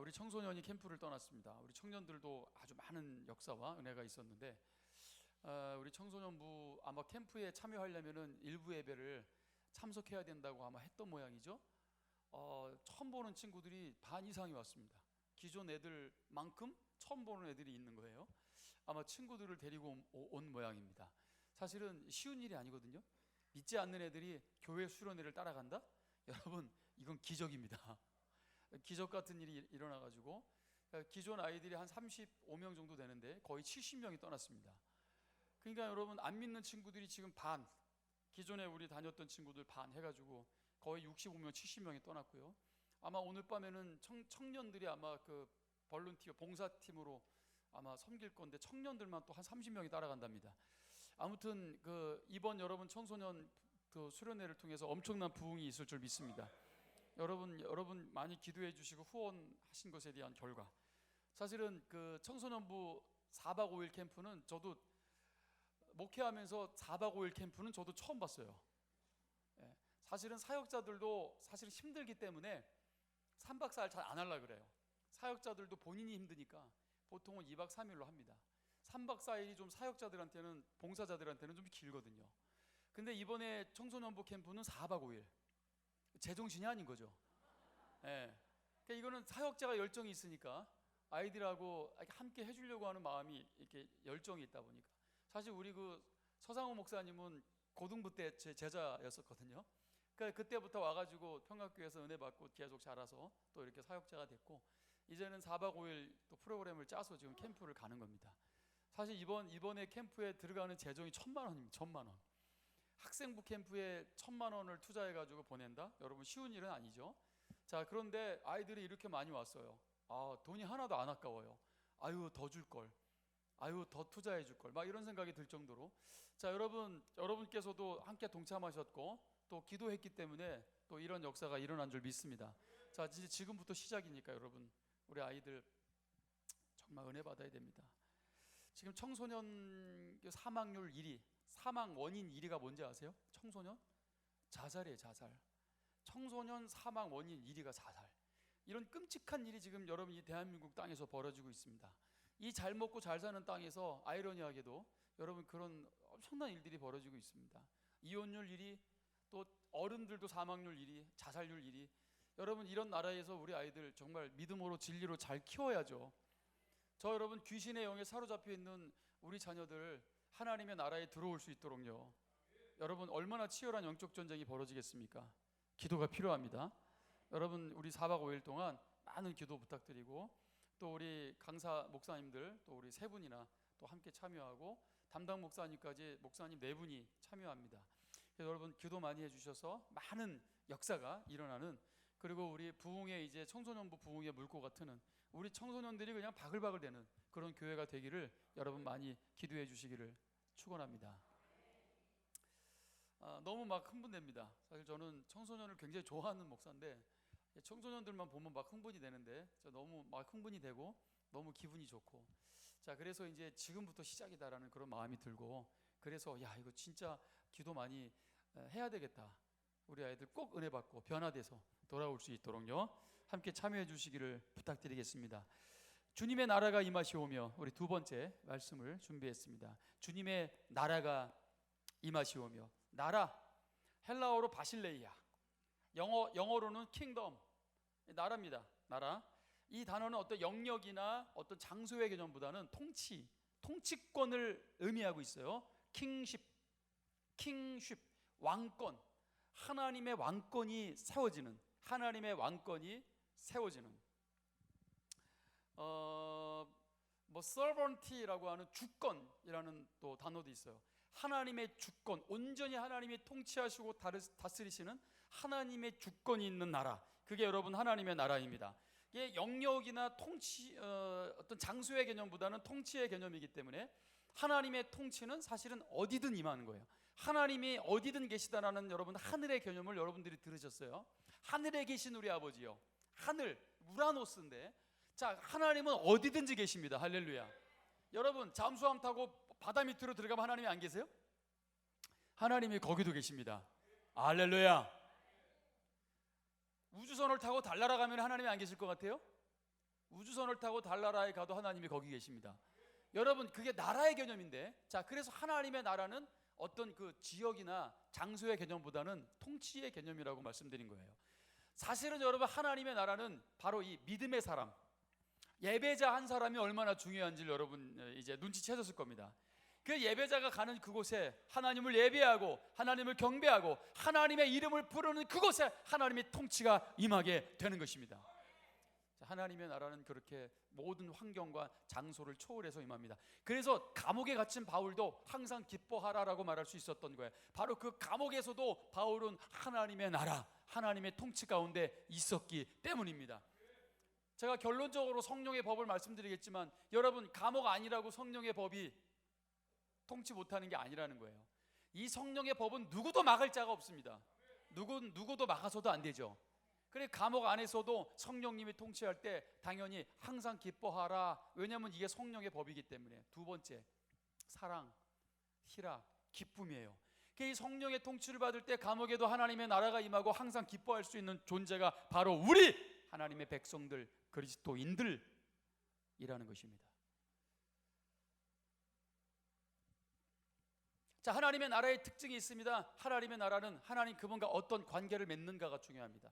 우리 청소년이 캠프를 떠났습니다. 우리 청년들도 아주 많은 역사와 은혜가 있었는데 우리 청소년부 아마 캠프에 참여하려면은 일부 예배를 참석해야 된다고 아마 했던 모양이죠. 처음 보는 친구들이 반 이상이 왔습니다. 기존 애들만큼 처음 보는 애들이 있는 거예요. 아마 친구들을 데리고 온 모양입니다. 사실은 쉬운 일이 아니거든요. 믿지 않는 애들이 교회 수련회를 따라간다? 여러분, 이건 기적입니다. 기적 같은 일이 일어나가지고 기존 아이들이 한 35명 정도 되는데 거의 70명이 떠났습니다. 그러니까 여러분, 안 믿는 친구들이 지금 반, 기존에 우리 다녔던 친구들 반 해가지고 거의 65명, 70명이 떠났고요. 아마 오늘 밤에는 청년들이 아마 그 볼런티어 봉사팀으로 아마 섬길 건데 청년들만 또 한 30명이 따라간답니다. 아무튼 그 이번 여러분 청소년 그 수련회를 통해서 엄청난 부흥이 있을 줄 믿습니다. 여러분 많이 기도해 주시고 후원하신 것에 대한 결과, 사실은 그 청소년부 4박 5일 캠프는 저도 목회하면서 4박 5일 캠프는 저도 처음 봤어요. 사실은 사역자들도 사실 힘들기 때문에 3박 4일 잘 안 하려고 그래요. 사역자들도 본인이 힘드니까 보통은 2박 3일로 합니다. 3박 4일이 좀 사역자들한테는, 봉사자들한테는 좀 길거든요. 근데 이번에 청소년부 캠프는 4박 5일, 제정신이 아닌 거죠. 그러니까 이거는 사역자가 열정이 있으니까 아이들하고 함께 해주려고 하는 마음이 이렇게 열정이 있다 보니까, 사실 우리 그 서상호 목사님은 고등부 때 제 제자였었거든요. 그러니까 그때부터 와가지고 평화교회에서 은혜 받고 계속 자라서 또 이렇게 사역자가 됐고, 이제는 4박 5일 또 프로그램을 짜서 지금 캠프를 가는 겁니다. 사실 이번에 캠프에 들어가는 재정이 1,000만 원입니다. 1,000만 원. 학생부 캠프에 1,000만 원을 투자해가지고 보낸다? 여러분, 쉬운 일은 아니죠. 자, 그런데 아이들이 이렇게 많이 왔어요. 돈이 하나도 안 아까워요. 아유, 더 줄 걸. 아유, 더 투자해 줄 걸. 막 이런 생각이 들 정도로. 자, 여러분께서도 함께 동참하셨고 또 기도했기 때문에 또 이런 역사가 일어난 줄 믿습니다. 자, 이제 지금부터 시작이니까 여러분, 우리 아이들 정말 은혜 받아야 됩니다. 지금 청소년 사망률 1위, 사망 원인 1위가 뭔지 아세요? 청소년? 자살이에요, 자살. 청소년 사망 원인 1위가 자살. 이런 끔찍한 일이 지금 여러분 이 대한민국 땅에서 벌어지고 있습니다. 이 잘 먹고 잘 사는 땅에서 아이러니하게도 여러분 그런 엄청난 일들이 벌어지고 있습니다. 이혼율 1위, 또 어른들도 사망률 1위, 자살률 1위. 여러분, 이런 나라에서 우리 아이들 정말 믿음으로 진리로 잘 키워야죠. 저 여러분, 귀신의 영에 사로잡혀 있는 우리 자녀들 하나님의 나라에 들어올 수 있도록요. 여러분, 얼마나 치열한 영적 전쟁이 벌어지겠습니까? 기도가 필요합니다. 여러분, 우리 4박 5일 동안 많은 기도 부탁드리고, 또 우리 강사 목사님들, 또 우리 세 분이나 또 함께 참여하고 담당 목사님까지 목사님 4분이 참여합니다. 여러분, 기도 많이 해주셔서 많은 역사가 일어나는, 그리고 우리 부흥의 이제 청소년부 부흥의 물고가 트는, 우리 청소년들이 그냥 바글바글 되는 그런 교회가 되기를 여러분 많이 기도해 주시기를 축원합니다. 너무 막 흥분됩니다. 사실 저는 청소년을 굉장히 좋아하는 목사인데 청소년들만 보면 막 흥분이 되는데, 저 너무 막 흥분이 되고 너무 기분이 좋고, 자, 그래서 이제 지금부터 시작이다라는 그런 마음이 들고, 그래서 야, 이거 진짜 기도 많이 해야 되겠다. 우리 아이들 꼭 은혜 받고 변화돼서 돌아올 수 있도록요, 함께 참여해 주시기를 부탁드리겠습니다. 주님의 나라가 임하시오며, 우리 두 번째 말씀을 준비했습니다. 주님의 나라가 임하시오며. 나라, 헬라어로 바실레이아, 영어로는 킹덤, 나라입니다. 나라. 이 단어는 어떤 영역이나 어떤 장소의 개념보다는 통치권을 의미하고 있어요. 킹십, 왕권, 하나님의 왕권이 세워지는, 하나님의 왕권이 세워지는. servant라고 하는 주권이라는 또 단어도 있어요. 하나님의 주권, 온전히 하나님이 통치하시고 다스리시는 하나님의 주권이 있는 나라, 그게 여러분 하나님의 나라입니다. 이게 영역이나 어떤 장소의 개념보다는 통치의 개념이기 때문에 하나님의 통치는 사실은 어디든 임하는 거예요. 하나님이 어디든 계시다라는 여러분 하늘의 개념을 여러분들이 들으셨어요. 하늘에 계신 우리 아버지요, 하늘, 우라노스인데, 자, 하나님은 어디든지 계십니다. 할렐루야. 여러분, 잠수함 타고 바다 밑으로 들어가면 하나님이 안 계세요? 하나님이 거기도 계십니다. 할렐루야. 우주선을 타고 달 날아가면 하나님이 안 계실 것 같아요? 우주선을 타고 달나라에 가도 하나님이 거기 계십니다. 여러분, 그게 나라의 개념인데, 자, 그래서 하나님의 나라는 어떤 그 지역이나 장소의 개념보다는 통치의 개념이라고 말씀드린 거예요. 사실은 여러분, 하나님의 나라는 바로 이 믿음의 사람, 예배자 한 사람이 얼마나 중요한지 여러분 이제 눈치채셨을 겁니다. 그 예배자가 가는 그곳에 하나님을 예배하고 하나님을 경배하고 하나님의 이름을 부르는 그곳에 하나님의 통치가 임하게 되는 것입니다. 하나님의 나라는 그렇게 모든 환경과 장소를 초월해서 임합니다. 그래서 감옥에 갇힌 바울도 항상 기뻐하라라고 말할 수 있었던 거예요. 바로 그 감옥에서도 바울은 하나님의 나라, 하나님의 통치 가운데 있었기 때문입니다. 제가 결론적으로 성령의 법을 말씀드리겠지만, 여러분, 감옥 아니라고 성령의 법이 통치 못하는 게 아니라는 거예요. 이 성령의 법은 누구도 막을 자가 없습니다. 누구도 막아서도 안 되죠. 그래, 감옥 안에서도 성령님이 통치할 때 당연히 항상 기뻐하라. 왜냐하면 이게 성령의 법이기 때문에. 두 번째, 사랑, 희락, 기쁨이에요. 이 성령의 통치를 받을 때 감옥에도 하나님의 나라가 임하고 항상 기뻐할 수 있는 존재가 바로 우리 하나님의 백성들, 그리스도인들이라는 것입니다. 자, 하나님의 나라의 특징이 있습니다. 하나님의 나라는 하나님 그분과 어떤 관계를 맺는가가 중요합니다.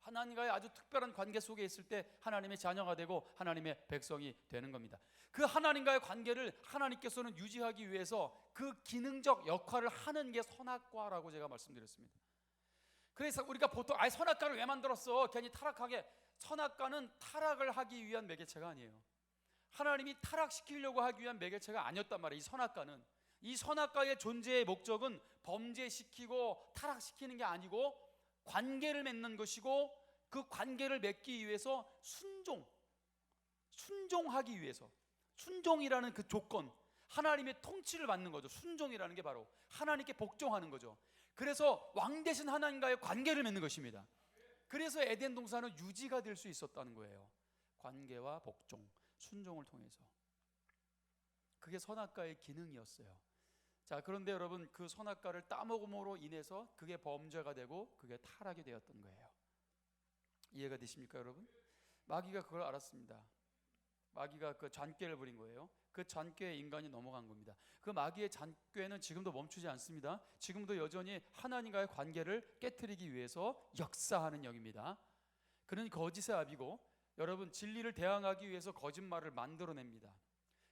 하나님과의 아주 특별한 관계 속에 있을 때 하나님의 자녀가 되고 하나님의 백성이 되는 겁니다. 그 하나님과의 관계를 하나님께서는 유지하기 위해서 그 기능적 역할을 하는 게 선악과라고 제가 말씀드렸습니다. 그래서 우리가 보통 선악과를 왜 만들었어? 괜히 타락하게. 선악과는 타락을 하기 위한 매개체가 아니에요. 하나님이 타락시키려고 하기 위한 매개체가 아니었단 말이에요. 이 선악과는. 이 선악과의 존재의 목적은 범죄시키고 타락시키는 게 아니고 관계를 맺는 것이고, 그 관계를 맺기 위해서 순종하기 위해서, 순종이라는 그 조건, 하나님의 통치를 받는 거죠. 순종이라는 게 바로 하나님께 복종하는 거죠. 그래서 왕 대신 하나님과의 관계를 맺는 것입니다. 그래서 에덴 동산은 유지가 될 수 있었다는 거예요. 관계와 복종, 순종을 통해서. 그게 선악과의 기능이었어요. 자, 그런데 여러분, 그 선악과를 따먹음으로 인해서 그게 범죄가 되고 그게 타락이 되었던 거예요. 이해가 되십니까, 여러분? 마귀가 그걸 알았습니다. 마귀가 그 잔꾀를 부린 거예요. 그 잔꾀에 인간이 넘어간 겁니다. 그 마귀의 잔꾀는 지금도 멈추지 않습니다. 지금도 여전히 하나님과의 관계를 깨트리기 위해서 역사하는 영입니다. 그는 거짓의 아비고, 여러분, 진리를 대항하기 위해서 거짓말을 만들어냅니다.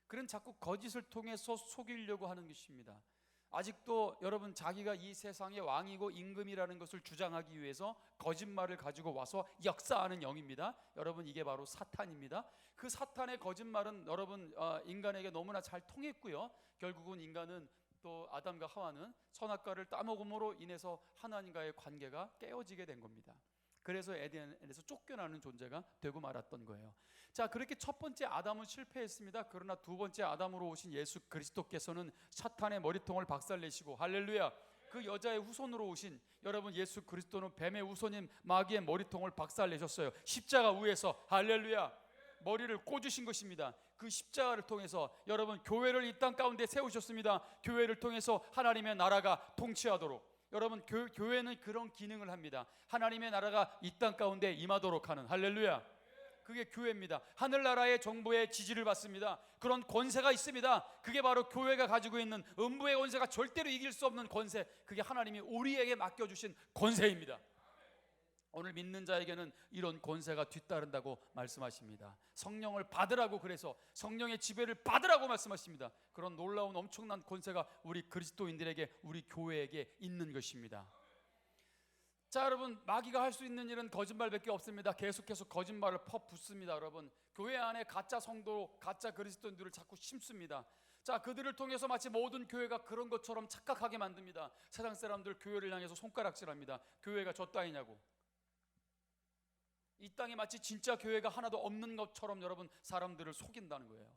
그는 자꾸 거짓을 통해서 속이려고 하는 것입니다. 아직도 여러분, 자기가 이 세상의 왕이고 임금이라는 것을 주장하기 위해서 거짓말을 가지고 와서 역사하는 영입니다. 여러분, 이게 바로 사탄입니다. 그 사탄의 거짓말은 여러분, 인간에게 너무나 잘 통했고요. 결국은 인간은, 또 아담과 하와는 선악과를 따먹음으로 인해서 하나님과의 관계가 깨어지게 된 겁니다. 그래서 에덴에서 쫓겨나는 존재가 되고 말았던 거예요. 자, 그렇게 첫 번째 아담은 실패했습니다. 그러나 두 번째 아담으로 오신 예수 그리스도께서는 사탄의 머리통을 박살내시고, 할렐루야, 그 여자의 후손으로 오신 여러분 예수 그리스도는 뱀의 후손인 마귀의 머리통을 박살내셨어요. 십자가 위에서, 할렐루야, 머리를 꽂으신 것입니다. 그 십자가를 통해서 여러분 교회를 이 땅 가운데 세우셨습니다. 교회를 통해서 하나님의 나라가 통치하도록. 여러분, 교회는 그런 기능을 합니다. 하나님의 나라가 이 땅 가운데 임하도록 하는, 할렐루야, 그게 교회입니다. 하늘나라의 정부의 지지를 받습니다. 그런 권세가 있습니다. 그게 바로 교회가 가지고 있는 음부의 권세가 절대로 이길 수 없는 권세, 그게 하나님이 우리에게 맡겨주신 권세입니다. 오늘 믿는 자에게는 이런 권세가 뒤따른다고 말씀하십니다. 성령을 받으라고, 그래서 성령의 지배를 받으라고 말씀하십니다. 그런 놀라운 엄청난 권세가 우리 그리스도인들에게, 우리 교회에게 있는 것입니다. 자, 여러분, 마귀가 할 수 있는 일은 거짓말밖에 없습니다. 계속해서 거짓말을 퍼붓습니다. 여러분, 교회 안에 가짜 성도, 가짜 그리스도인들을 자꾸 심습니다. 자, 그들을 통해서 마치 모든 교회가 그런 것처럼 착각하게 만듭니다. 세상 사람들 교회를 향해서 손가락질합니다. 교회가 저 따위냐고. 이 땅에 마치 진짜 교회가 하나도 없는 것처럼 여러분 사람들을 속인다는 거예요.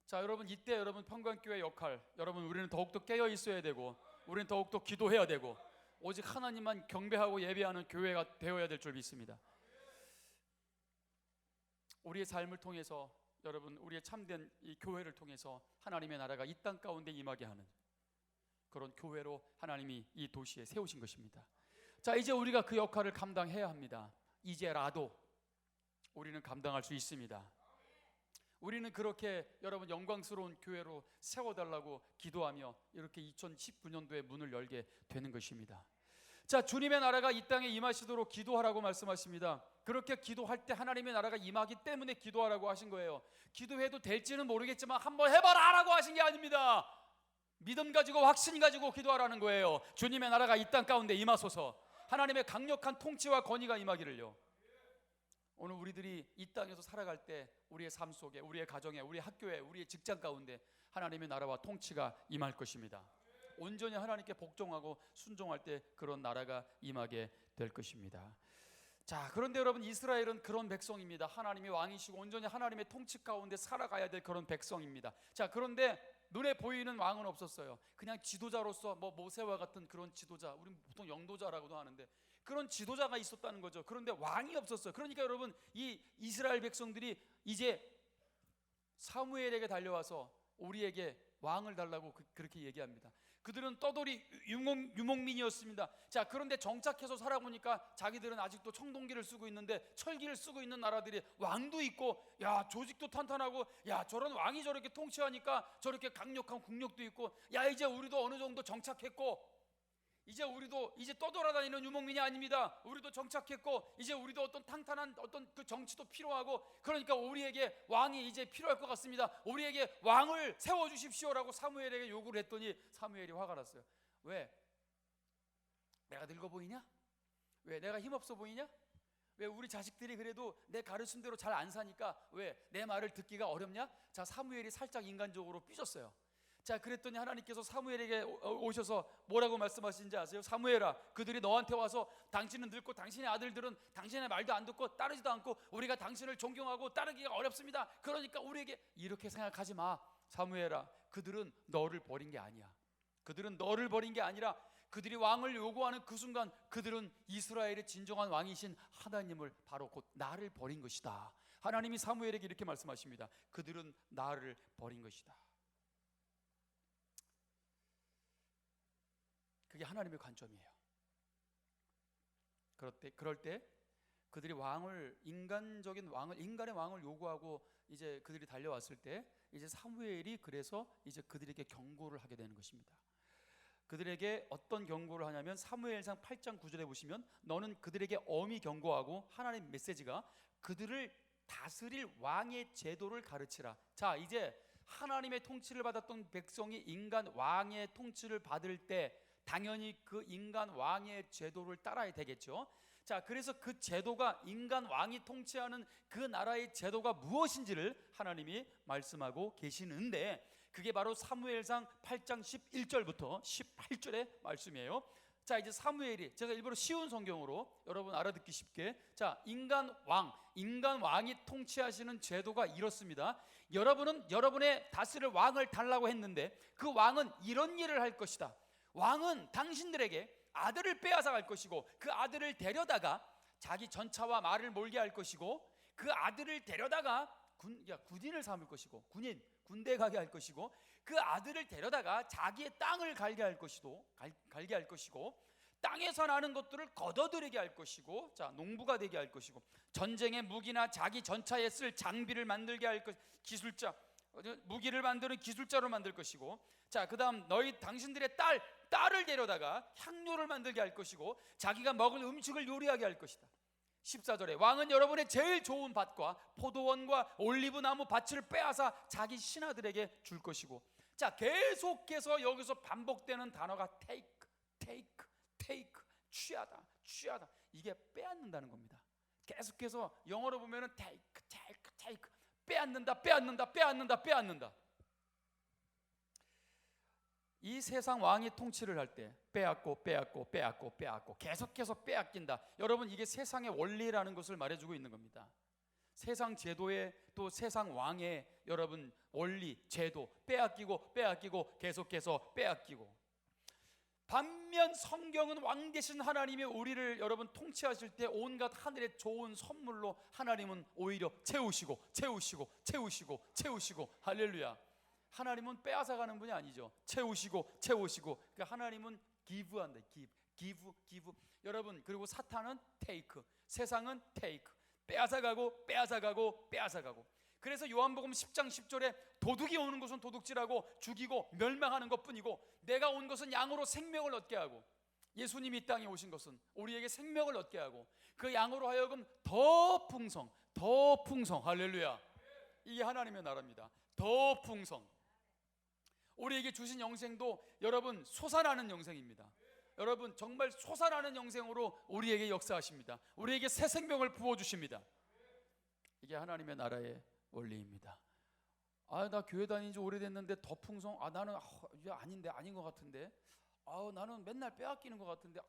자, 여러분, 이때 여러분 평강교회 역할, 여러분 우리는 더욱더 깨어 있어야 되고, 우리는 더욱더 기도해야 되고, 오직 하나님만 경배하고 예배하는 교회가 되어야 될 줄 믿습니다. 우리의 삶을 통해서 여러분, 우리의 참된 이 교회를 통해서 하나님의 나라가 이 땅 가운데 임하게 하는 그런 교회로 하나님이 이 도시에 세우신 것입니다. 자, 이제 우리가 그 역할을 감당해야 합니다. 이제라도 우리는 감당할 수 있습니다. 우리는 그렇게 여러분 영광스러운 교회로 세워달라고 기도하며 이렇게 2019년도에 문을 열게 되는 것입니다. 자, 주님의 나라가 이 땅에 임하시도록 기도하라고 말씀하십니다. 그렇게 기도할 때 하나님의 나라가 임하기 때문에 기도하라고 하신 거예요. 기도해도 될지는 모르겠지만 한번 해봐라 라고 하신 게 아닙니다. 믿음 가지고 확신 가지고 기도하라는 거예요. 주님의 나라가 이 땅 가운데 임하소서, 하나님의 강력한 통치와 권위가 임하기를요. 오늘 우리들이 이 땅에서 살아갈 때 우리의 삶 속에, 우리의 가정에, 우리의 학교에, 우리의 직장 가운데 하나님의 나라와 통치가 임할 것입니다. 온전히 하나님께 복종하고 순종할 때 그런 나라가 임하게 될 것입니다. 자, 그런데 여러분, 이스라엘은 그런 백성입니다. 하나님이 왕이시고 온전히 하나님의 통치 가운데 살아가야 될 그런 백성입니다. 자, 그런데 눈에 보이는 왕은 없었어요. 그냥 지도자로서 모세와 같은 그런 지도자, 우리는 보통 영도자라고도 하는데 그런 지도자가 있었다는 거죠. 그런데 왕이 없었어요. 그러니까 여러분, 이 이스라엘 백성들이 이제 사무엘에게 달려와서 우리에게 왕을 달라고 그렇게 얘기합니다. 그들은 떠돌이 유목민이었습니다. 자, 그런데 정착해서 살아보니까 자기들은 아직도 청동기를 쓰고 있는데 철기를 쓰고 있는 나라들이 왕도 있고, 야, 조직도 탄탄하고, 야, 저런 왕이 저렇게 통치하니까 저렇게 강력한 국력도 있고, 야, 이제 우리도 어느 정도 정착했고, 이제 우리도 이제 떠돌아다니는 유목민이 아닙니다. 우리도 정착했고, 이제 우리도 어떤 탄탄한 어떤 그 정치도 필요하고, 그러니까 우리에게 왕이 이제 필요할 것 같습니다. 우리에게 왕을 세워주십시오라고 사무엘에게 요구를 했더니 사무엘이 화가 났어요. 왜? 내가 늙어 보이냐? 왜? 내가 힘없어 보이냐? 왜? 우리 자식들이 그래도 내 가르친 대로 잘 안 사니까 왜? 내 말을 듣기가 어렵냐? 자, 사무엘이 살짝 인간적으로 삐졌어요. 자, 그랬더니 하나님께서 사무엘에게 오셔서 뭐라고 말씀하시는지 아세요? 사무엘아, 그들이 너한테 와서 당신은 늙고 당신의 아들들은 당신의 말도 안 듣고 따르지도 않고 우리가 당신을 존경하고 따르기가 어렵습니다. 그러니까 우리에게 이렇게 생각하지 마. 사무엘아, 그들은 너를 버린 게 아니야. 그들은 너를 버린 게 아니라 그들이 왕을 요구하는 그 순간 그들은 이스라엘의 진정한 왕이신 하나님을, 바로 곧 나를 버린 것이다. 하나님이 사무엘에게 이렇게 말씀하십니다. 그들은 나를 버린 것이다. 그게 하나님의 관점이에요. 그럴 때 그들이 인간의 왕을 요구하고 이제 그들이 달려왔을 때 이제 사무엘이 그래서 이제 그들에게 경고를 하게 되는 것입니다. 그들에게 어떤 경고를 하냐면 사무엘상 8장 9절에 보시면 너는 그들에게 엄히 경고하고, 하나님 메시지가 그들을 다스릴 왕의 제도를 가르치라. 자, 이제 하나님의 통치를 받았던 백성이 인간 왕의 통치를 받을 때 당연히 그 인간 왕의 제도를 따라야 되겠죠. 자, 그래서 그 제도가, 인간 왕이 통치하는 그 나라의 제도가 무엇인지를 하나님이 말씀하고 계시는데, 그게 바로 사무엘상 8장 11절부터 18절의 말씀이에요. 자, 이제 사무엘이, 제가 일부러 쉬운 성경으로 여러분 알아듣기 쉽게, 자, 인간 왕이 통치하시는 제도가 이렇습니다. 여러분은 여러분의 다스릴 왕을 달라고 했는데 그 왕은 이런 일을 할 것이다. 왕은 당신들에게 아들을 빼앗아 갈 것이고, 그 아들을 데려다가 자기 전차와 말을 몰게 할 것이고, 그 아들을 데려다가 군인을 삼을 것이고, 군대 가게 할 것이고, 그 아들을 데려다가 자기의 땅을 갈게 할 것이고, 땅에서 나는 것들을 거둬들이게 할 것이고, 자, 농부가 되게 할 것이고, 전쟁의 무기나 자기 전차에 쓸 장비를 만들게 할 기술자, 무기를 만드는 기술자로 만들 것이고, 자, 그 다음 당신들의 딸을 데려다가 향료를 만들게 할 것이고, 자기가 먹을 음식을 요리하게 할 것이다. 14절에 왕은 여러분의 제일 좋은 밭과 포도원과 올리브 나무 밭을 빼앗아 자기 신하들에게 줄 것이고, 자, 계속해서 여기서 반복되는 단어가 take, 취하다. 이게 빼앗는다는 겁니다. 계속해서 영어로 보면은 take, 빼앗는다. 이 세상 왕이 통치를 할 때 빼앗고 계속해서 빼앗긴다. 여러분, 이게 세상의 원리라는 것을 말해주고 있는 겁니다. 세상 제도의, 또 세상 왕의 여러분 원리, 제도, 빼앗기고 계속해서 빼앗기고. 반면 성경은 왕 되신 하나님이 우리를 여러분 통치하실 때 온갖 하늘의 좋은 선물로 하나님은 오히려 채우시고 할렐루야. 하나님은 빼앗아가는 분이 아니죠. 채우시고. 그러니까 하나님은 기브한다. give. 여러분, 그리고 사탄은 take, 세상은 take. 빼앗아가고 빼앗아가고 빼앗아가고. 그래서 요한복음 10장 10절에 도둑이 오는 것은 도둑질하고 죽이고 멸망하는 것뿐이고 내가 온 것은 양으로 생명을 얻게 하고, 예수님이 이 땅에 오신 것은 우리에게 생명을 얻게 하고 그 양으로 하여금 더 풍성, 더 풍성, 할렐루야. 이게 하나님의 나라입니다. 더 풍성. 우리에게 주신 영생도 여러분 솟아나는 영생입니다. 여러분 정말 솟아나는 영생으로 우리에게 역사하십니다. 우리에게 새 생명을 부어주십니다. 이게 하나님의 나라의 원리입니다. 나 교회 다닌 지 오래됐는데 더 풍성. 나는 이게 아닌 것 같은데. 나는 맨날 빼앗기는 것 같은데.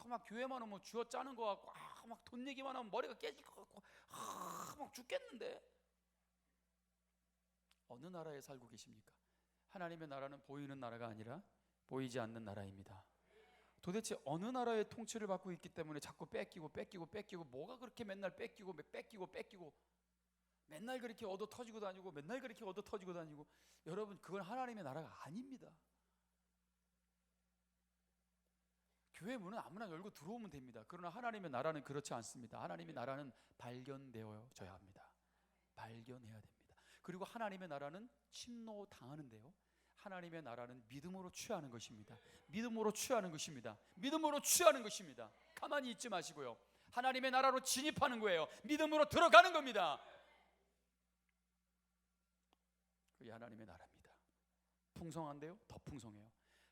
막 교회만 오면 쥐어 짜는 것 같고, 막 돈 얘기만 하면 머리가 깨질 것 같고, 막 죽겠는데. 어느 나라에 살고 계십니까? 하나님의 나라는 보이는 나라가 아니라 보이지 않는 나라입니다. 도대체 어느 나라의 통치를 받고 있기 때문에 자꾸 뺏기고 뭐가 그렇게 맨날 뺏기고 맨날 그렇게 얻어 터지고 다니고 맨날 그렇게 얻어 터지고 다니고. 여러분 그건 하나님의 나라가 아닙니다. 교회 문은 아무나 열고 들어오면 됩니다. 그러나 하나님의 나라는 그렇지 않습니다. 하나님의 나라는 발견되어져야 합니다. 발견해야 됩니다. 그리고 하나님의 나라는 침노당하는데요, 하나님의 나라는 믿음으로 취하는 것입니다. 믿음으로 취하는 것입니다. 믿음으로 취하는 것입니다. 가만히 있지 마시고요, 하나님의 나라로 진입하는 거예요. 믿음으로 들어가는 겁니다. 그게 하나님의 나라입니다. 풍성한데요, 더 풍성해요.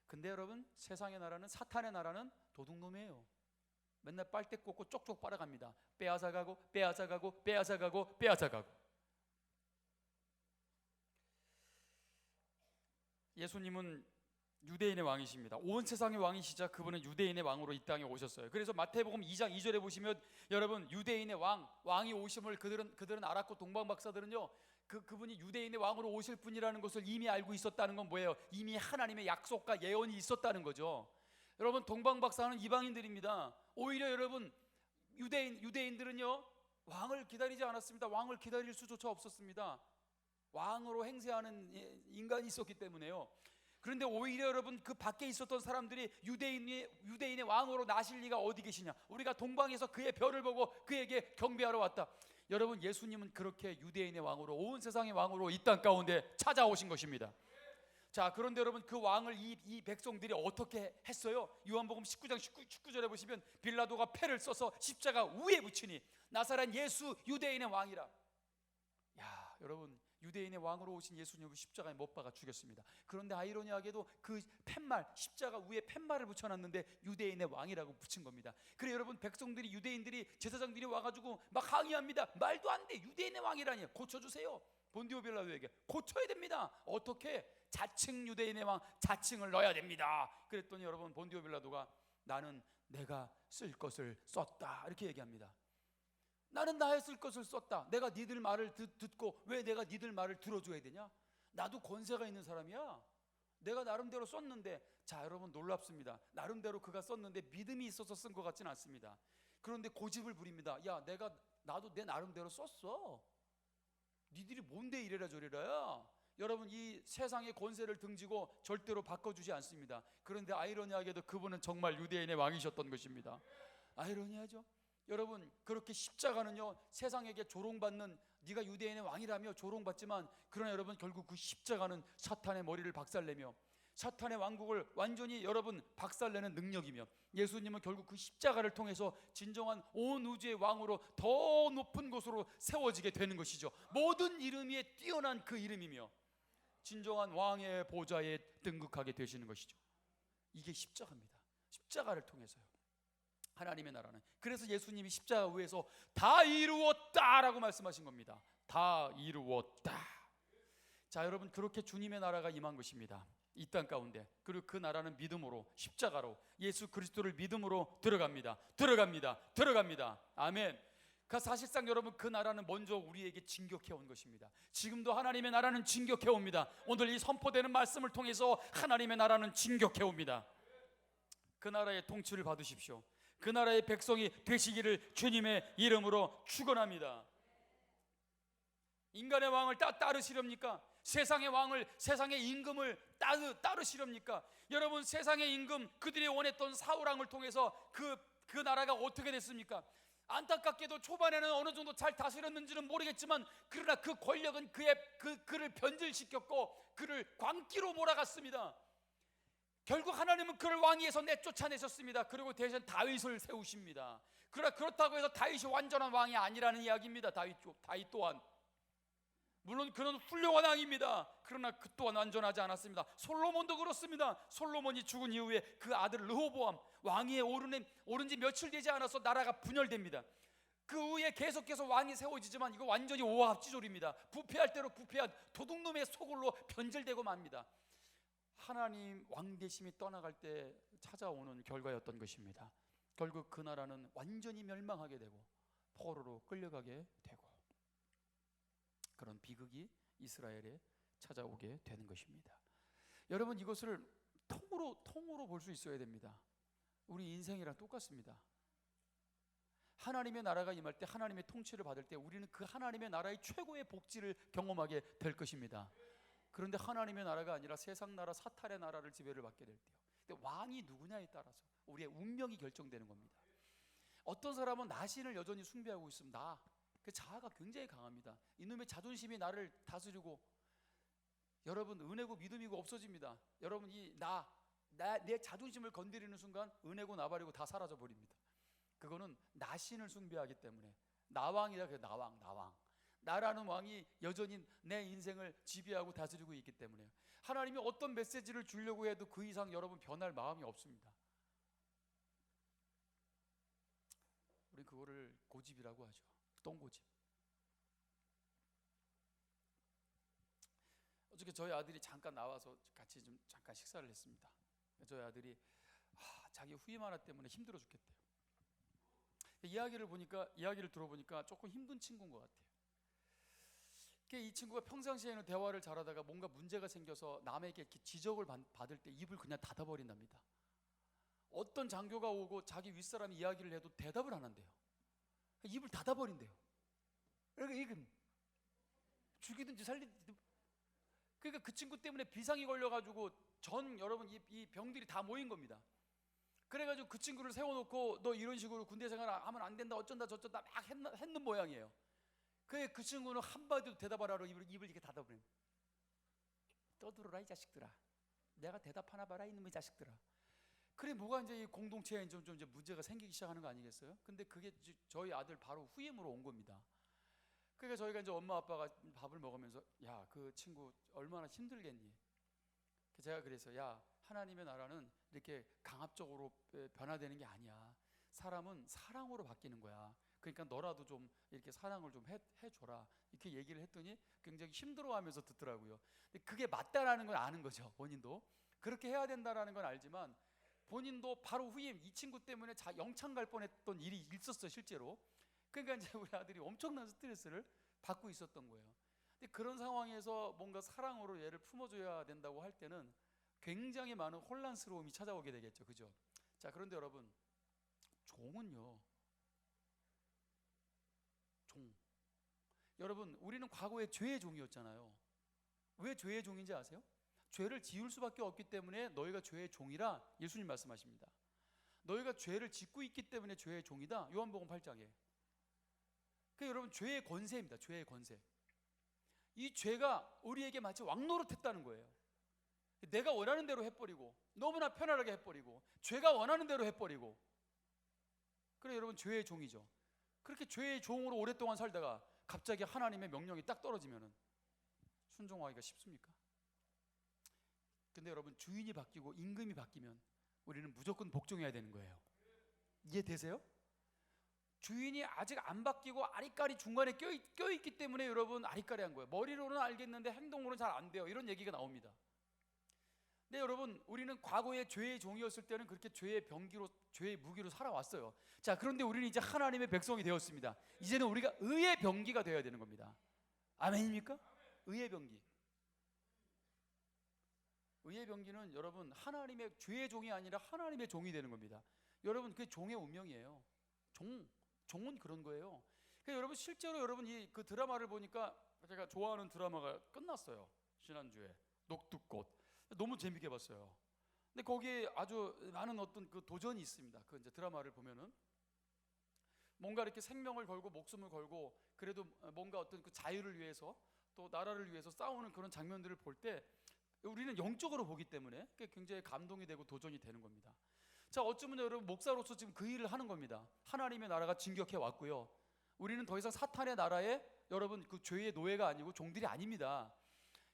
근데 여러분 세상의 나라는, 사탄의 나라는 도둑놈이에요. 맨날 빨대 꽂고 쪽쪽 빨아갑니다. 빼앗아가고 빼앗아가고 빼앗아가고 빼앗아가고. 예수님은 유대인의 왕이십니다. 온 세상의 왕이시자 그분은 유대인의 왕으로 이 땅에 오셨어요. 그래서 마태복음 2장 2절에 보시면 여러분 유대인의 왕이 오심을 그들은 알았고, 동방 박사들은요 그분이 유대인의 왕으로 오실 분이라는 것을 이미 알고 있었다는 건 뭐예요? 이미 하나님의 약속과 예언이 있었다는 거죠. 여러분 동방 박사는 이방인들입니다. 오히려 여러분 유대인들은요 왕을 기다리지 않았습니다. 왕을 기다릴 수조차 없었습니다. 왕으로 행세하는 인간이 있었기 때문에요. 그런데 오히려 여러분 그 밖에 있었던 사람들이 유대인의 왕으로 나실 리가 어디 계시냐, 우리가 동방에서 그의 별을 보고 그에게 경배하러 왔다. 여러분 예수님은 그렇게 유대인의 왕으로, 온 세상의 왕으로 이 땅 가운데 찾아오신 것입니다. 자, 그런데 여러분 그 왕을 이 백성들이 어떻게 했어요? 요한복음 19장 19절에 보시면 빌라도가 패를 써서 십자가 위에 붙이니 나사렛 예수 유대인의 왕이라. 야, 여러분 유대인의 왕으로 오신 예수님을 십자가에 못 박아 죽였습니다. 그런데 아이러니하게도 그 팻말, 십자가 위에 팻말을 붙여놨는데 유대인의 왕이라고 붙인 겁니다. 그래 여러분 백성들이, 유대인들이, 제사장들이 와가지고 막 항의합니다. 말도 안 돼, 유대인의 왕이라니, 고쳐주세요. 본디오 빌라도에게 고쳐야 됩니다. 어떻게? 자칭 유대인의 왕, 자칭을 넣어야 됩니다. 그랬더니 여러분 본디오 빌라도가 나는 내가 쓸 것을 썼다 이렇게 얘기합니다. 나는 나의 쓸 것을 썼다. 내가 니들 말을 듣고 왜 내가 니들 말을 들어줘야 되냐? 나도 권세가 있는 사람이야. 내가 나름대로 썼는데. 자, 여러분 놀랍습니다. 나름대로 그가 썼는데 믿음이 있어서 쓴 것 같지는 않습니다. 그런데 고집을 부립니다. 야, 나도 내 나름대로 썼어. 니들이 뭔데 이래라 저래라야. 여러분 이 세상의 권세를 등지고 절대로 바꿔주지 않습니다. 그런데 아이러니하게도 그분은 정말 유대인의 왕이셨던 것입니다. 아이러니하죠? 여러분 그렇게 십자가는요 세상에게 조롱받는, 네가 유대인의 왕이라며 조롱받지만, 그러나 여러분 결국 그 십자가는 사탄의 머리를 박살내며 사탄의 왕국을 완전히 여러분 박살내는 능력이며, 예수님은 결국 그 십자가를 통해서 진정한 온 우주의 왕으로 더 높은 곳으로 세워지게 되는 것이죠. 모든 이름 위에 뛰어난 그 이름이며 진정한 왕의 보좌에 등극하게 되시는 것이죠. 이게 십자가입니다. 십자가를 통해서요 하나님의 나라는. 그래서 예수님이 십자가 위에서 다 이루었다라고 말씀하신 겁니다. 다 이루었다. 자, 여러분 그렇게 주님의 나라가 임한 것입니다. 이 땅 가운데. 그리고 그 나라는 믿음으로, 십자가로, 예수 그리스도를 믿음으로 들어갑니다. 아멘. 사실상 여러분 그 나라는 먼저 우리에게 진격해 온 것입니다. 지금도 하나님의 나라는 진격해 옵니다. 오늘 이 선포되는 말씀을 통해서 하나님의 나라는 진격해 옵니다. 그 나라의 통치를 받으십시오. 그 나라의 백성이 되시기를 주님의 이름으로 축원합니다. 인간의 왕을 따르시렵니까? 세상의 왕을, 세상의 임금을 따르시렵니까? 여러분 세상의 임금, 그들이 원했던 사울왕을 통해서 그 나라가 어떻게 됐습니까? 안타깝게도 초반에는 어느 정도 잘 다스렸는지는 모르겠지만 그러나 그 권력은 그를 변질시켰고 그를 광기로 몰아갔습니다. 결국 하나님은 그를 왕위에서 내쫓아내셨습니다. 그리고 대신 다윗을 세우십니다. 그러나 그렇다고 해서 다윗이 완전한 왕이 아니라는 이야기입니다. 다윗 또한 물론 그는 훌륭한 왕입니다. 그러나 그 또한 완전하지 않았습니다. 솔로몬도 그렇습니다. 솔로몬이 죽은 이후에 그 아들 르호보암 왕위에 오른 지 며칠 되지 않아서 나라가 분열됩니다. 그 후에 계속해서 왕이 세워지지만 이거 완전히 오합지졸입니다. 부패할 대로 부패한 도둑놈의 소굴로 변질되고 맙니다. 하나님 왕대심이 떠나갈 때 찾아오는 결과였던 것입니다. 결국 그 나라는 완전히 멸망하게 되고 포로로 끌려가게 되고 그런 비극이 이스라엘에 찾아오게 되는 것입니다. 여러분, 이것을 통으로 볼 수 있어야 됩니다. 우리 인생이랑 똑같습니다. 하나님의 나라가 임할 때, 하나님의 통치를 받을 때 우리는 그 하나님의 나라의 최고의 복지를 경험하게 될 것입니다. 그런데 하나님의 나라가 아니라 세상 나라, 사탄의 나라를 지배를 받게 될 때요, 근데 왕이 누구냐에 따라서 우리의 운명이 결정되는 겁니다. 어떤 사람은 나신을 여전히 숭배하고 있습니다. 그 자아가 굉장히 강합니다. 이놈의 자존심이 나를 다스리고, 여러분, 은혜고 믿음이고 없어집니다. 여러분, 내 자존심을 건드리는 순간 은혜고 나발이고 다 사라져 버립니다. 그거는 나신을 숭배하기 때문에. 나왕이라 그래. 나왕. 나라는 왕이 여전히 내 인생을 지배하고 다스리고 있기 때문에 하나님이 어떤 메시지를 주려고 해도 그 이상 여러분 변할 마음이 없습니다. 우리 그거를 고집이라고 하죠. 똥고집. 어저께 저희 아들이 잠깐 나와서 같이 좀 잠깐 식사를 했습니다. 저희 아들이 자기 후임 하나 때문에 힘들어 죽겠대요. 이야기를 들어보니까 조금 힘든 친구인 것 같아요. 이 친구가 평상시에는 대화를 잘하다가 뭔가 문제가 생겨서 남에게 이렇게 지적을 받을 때 입을 그냥 닫아버린답니다. 어떤 장교가 오고 자기 윗사람이 이야기를 해도 대답을 안 한대요. 입을 닫아버린대요. 그러니까 이건 죽이든지 살리든지. 그러니까 그 친구 때문에 비상이 걸려가지고 여러분 이 병들이 다 모인 겁니다. 그래가지고 그 친구를 세워놓고 너 이런 식으로 군대 생활 하면 안 된다, 어쩐다 저쩐다 막 했는 모양이에요. 그 친구는 한마디도 대답하라고 입을 이렇게 닫아버려요. 떠들어라 이 자식들아. 내가 대답하나 봐라 이놈의 자식들아. 그래 뭐가 이제 이 공동체에 좀 이제 문제가 생기기 시작하는 거 아니겠어요? 근데 그게 저희 아들 바로 후임으로 온 겁니다. 그러니까 저희가 이제 엄마 아빠가 밥을 먹으면서 야, 그 친구 얼마나 힘들겠니? 제가 그래서 야, 하나님의 나라는 이렇게 강압적으로 변화되는 게 아니야. 사람은 사랑으로 바뀌는 거야. 그러니까 너라도 좀 이렇게 사랑을 좀 해줘라. 이렇게 얘기를 했더니 굉장히 힘들어하면서 듣더라고요. 근데 그게 맞다라는 걸 아는 거죠. 본인도 그렇게 해야 된다라는 건 알지만 본인도 바로 후임 이 친구 때문에 영창 갈 뻔했던 일이 있었어요, 실제로. 그러니까 이제 우리 아들이 엄청난 스트레스를 받고 있었던 거예요. 근데 그런 상황에서 뭔가 사랑으로 얘를 품어줘야 된다고 할 때는 굉장히 많은 혼란스러움이 찾아오게 되겠죠, 그죠? 자, 그런데 여러분, 종은요, 여러분, 우리는 과거에 죄의 종이었잖아요. 왜 죄의 종인지 아세요? 죄를 지을 수밖에 없기 때문에 너희가 죄의 종이라 예수님 말씀하십니다. 너희가 죄를 짓고 있기 때문에 죄의 종이다. 요한복음 8장에. 그 여러분, 죄의 권세입니다. 죄의 권세. 이 죄가 우리에게 마치 왕노릇했다는 거예요. 내가 원하는 대로 해버리고 너무나 편안하게 해버리고 죄가 원하는 대로 해버리고. 그래 여러분, 죄의 종이죠. 그렇게 죄의 종으로 오랫동안 살다가 갑자기 하나님의 명령이 딱 떨어지면은 순종하기가 쉽습니까? 근데 여러분, 주인이 바뀌고 임금이 바뀌면 우리는 무조건 복종해야 되는 거예요. 이해되세요? 주인이 아직 안 바뀌고 아리까리 중간에 껴있기 때문에 여러분 아리까리한 거예요. 머리로는 알겠는데 행동으로는 잘 안 돼요. 이런 얘기가 나옵니다. 근데 여러분, 우리는 과거에 죄의 종이었을 때는 그렇게 죄의 병기로, 죄의 무기로 살아왔어요. 자, 그런데 우리는 이제 하나님의 백성이 되었습니다. 이제는 우리가 의의 병기가 되어야 되는 겁니다. 아멘입니까? 의의 병기. 의의 병기는 여러분 하나님의 죄의 종이 아니라 하나님의 종이 되는 겁니다. 여러분, 그게 종의 운명이에요. 종은 그런 거예요. 그러니까 여러분, 실제로 여러분 그 드라마를 보니까 제가 좋아하는 드라마가 끝났어요. 지난주에 녹두꽃. 너무 재밌게 봤어요. 근데 거기에 아주 많은 어떤 그 도전이 있습니다. 그 이제 드라마를 보면은 뭔가 이렇게 생명을 걸고 목숨을 걸고 그래도 뭔가 어떤 그 자유를 위해서 또 나라를 위해서 싸우는 그런 장면들을 볼 때 우리는 영적으로 보기 때문에 굉장히 감동이 되고 도전이 되는 겁니다. 자, 어쩌면 여러분 목사로서 지금 그 일을 하는 겁니다. 하나님의 나라가 진격해 왔고요. 우리는 더 이상 사탄의 나라에 여러분 그 죄의 노예가 아니고 종들이 아닙니다.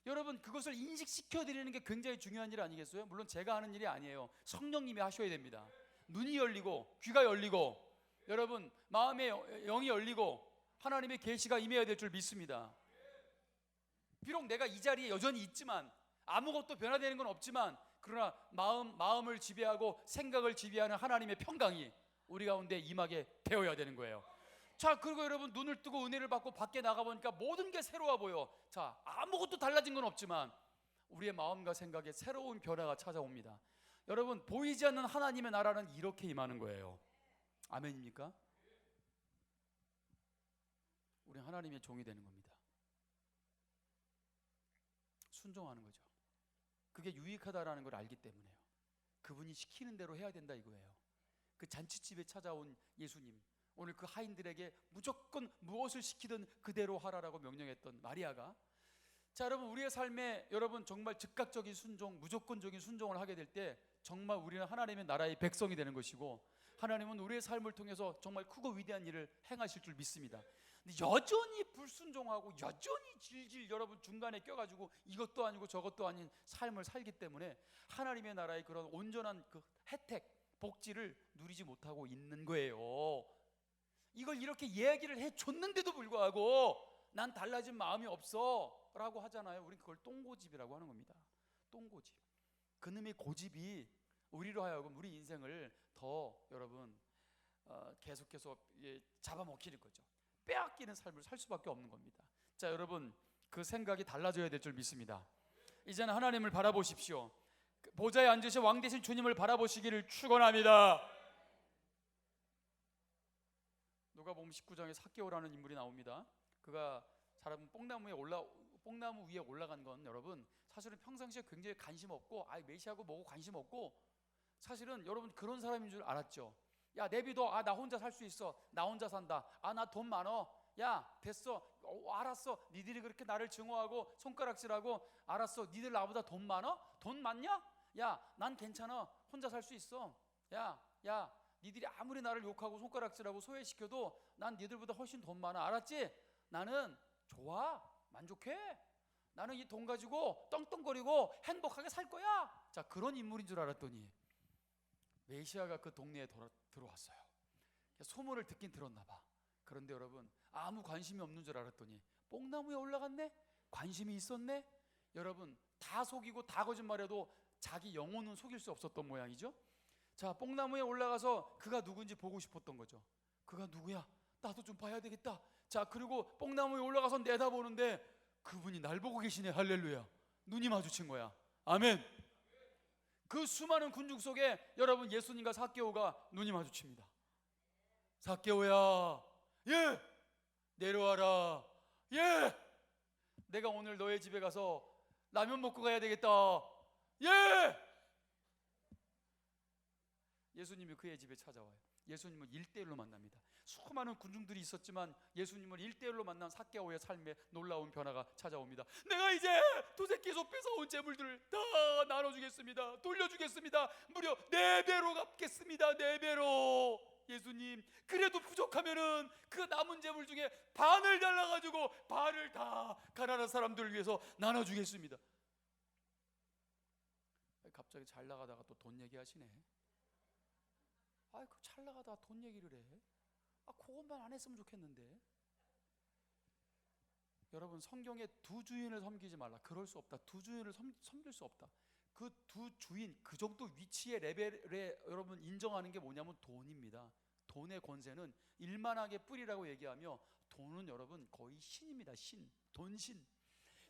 여러분 그것을 인식시켜 드리는 게 굉장히 중요한 일 아니겠어요? 물론 제가 하는 일이 아니에요. 성령님이 하셔야 됩니다. 눈이 열리고 귀가 열리고 여러분 마음의 영이 열리고 하나님의 계시가 임해야 될 줄 믿습니다. 비록 내가 이 자리에 여전히 있지만 아무것도 변화되는 건 없지만 그러나 마음을 지배하고 생각을 지배하는 하나님의 평강이 우리 가운데 임하게 되어야 되는 거예요. 자, 그리고 여러분 눈을 뜨고 은혜를 받고 밖에 나가보니까 모든 게 새로워 보여. 자, 아무것도 달라진 건 없지만 우리의 마음과 생각에 새로운 변화가 찾아옵니다. 여러분 보이지 않는 하나님의 나라는 이렇게 임하는 거예요. 아멘입니까? 우리 하나님의 종이 되는 겁니다. 순종하는 거죠. 그게 유익하다라는 걸 알기 때문에요. 그분이 시키는 대로 해야 된다 이거예요. 그 잔치집에 찾아온 예수님, 오늘 그 하인들에게 무조건 무엇을 시키든 그대로 하라라고 명령했던 마리아가, 자 여러분 우리의 삶에 여러분 정말 즉각적인 순종, 무조건적인 순종을 하게 될 때 정말 우리는 하나님의 나라의 백성이 되는 것이고 하나님은 우리의 삶을 통해서 정말 크고 위대한 일을 행하실 줄 믿습니다. 근데 여전히 불순종하고 여전히 질질 여러분 중간에 껴가지고 이것도 아니고 저것도 아닌 삶을 살기 때문에 하나님의 나라의 그런 온전한 그 혜택, 복지를 누리지 못하고 있는 거예요. 이걸 이렇게 이야기를 해줬는데도 불구하고 난 달라진 마음이 없어 라고 하잖아요. 우린 그걸 똥고집이라고 하는 겁니다. 똥고집. 그놈의 고집이 우리로 하여금 우리 인생을 더 여러분 계속해서 잡아먹히는 거죠. 빼앗기는 삶을 살 수밖에 없는 겁니다. 자 여러분 그 생각이 달라져야 될 줄 믿습니다. 이제는 하나님을 바라보십시오. 보좌에 앉으신 왕 대신 주님을 바라보시기를 축원합니다. 누가복음 19장에 삭개오라는 인물이 나옵니다. 그가 사람 뽕나무 위에 올라간 건 여러분 사실은 평상시에 굉장히 관심 없고 메시아고 뭐고 관심 없고 사실은 여러분 그런 사람인 줄 알았죠. 야 내비둬. 나 혼자 살 수 있어. 나 혼자 산다. 나 돈 많어. 야 됐어. 알았어. 니들이 그렇게 나를 증오하고 손가락질하고 알았어. 니들 나보다 돈 많어? 돈 많냐? 야 난 괜찮아. 혼자 살 수 있어. 야 니들이 아무리 나를 욕하고 손가락질하고 소외시켜도 난 니들보다 훨씬 돈 많아. 알았지? 나는 좋아. 만족해. 나는 이 돈 가지고 떵떵거리고 행복하게 살 거야. 자 그런 인물인 줄 알았더니 메시아가 그 동네에 들어왔어요. 소문을 듣긴 들었나 봐. 그런데 여러분 아무 관심이 없는 줄 알았더니 뽕나무에 올라갔네? 관심이 있었네? 여러분 다 속이고 다 거짓말해도 자기 영혼은 속일 수 없었던 모양이죠. 자 뽕나무에 올라가서 그가 누군지 보고 싶었던 거죠. 그가 누구야? 나도 좀 봐야 되겠다. 자 그리고 뽕나무에 올라가서 내다보는데 그분이 날 보고 계시네. 할렐루야. 눈이 마주친 거야. 아멘. 그 수많은 군중 속에 여러분 예수님과 삭개오가 눈이 마주칩니다. 삭개오야, 예, 내려와라. 예, 내가 오늘 너의 집에 가서 라면 먹고 가야 되겠다. 예. 예수님이 그의 집에 찾아와요. 예수님을 1대1로 만납니다. 수많은 군중들이 있었지만 예수님을 1대1로 만난 삭개오의 삶에 놀라운 변화가 찾아옵니다. 내가 이제 도새끼에서 뺏어온 재물들을 다 나눠주겠습니다. 돌려주겠습니다. 무려 4배로 갚겠습니다. 4배로. 예수님 그래도 부족하면은 그 남은 재물 중에 반을 잘라가지고 반을 다 가난한 사람들을 위해서 나눠주겠습니다. 갑자기 잘 나가다가 또 돈 얘기하시네. 그 잘 나가다가 돈 얘기를 해. 그것만 안 했으면 좋겠는데. 여러분 성경에 두 주인을 섬기지 말라. 그럴 수 없다. 두 주인을 섬길 수 없다. 그 두 주인 그 정도 위치의 레벨에 여러분 인정하는 게 뭐냐면 돈입니다. 돈의 권세는 일만하게 뿌리라고 얘기하며 돈은 여러분 거의 신입니다. 신, 돈신.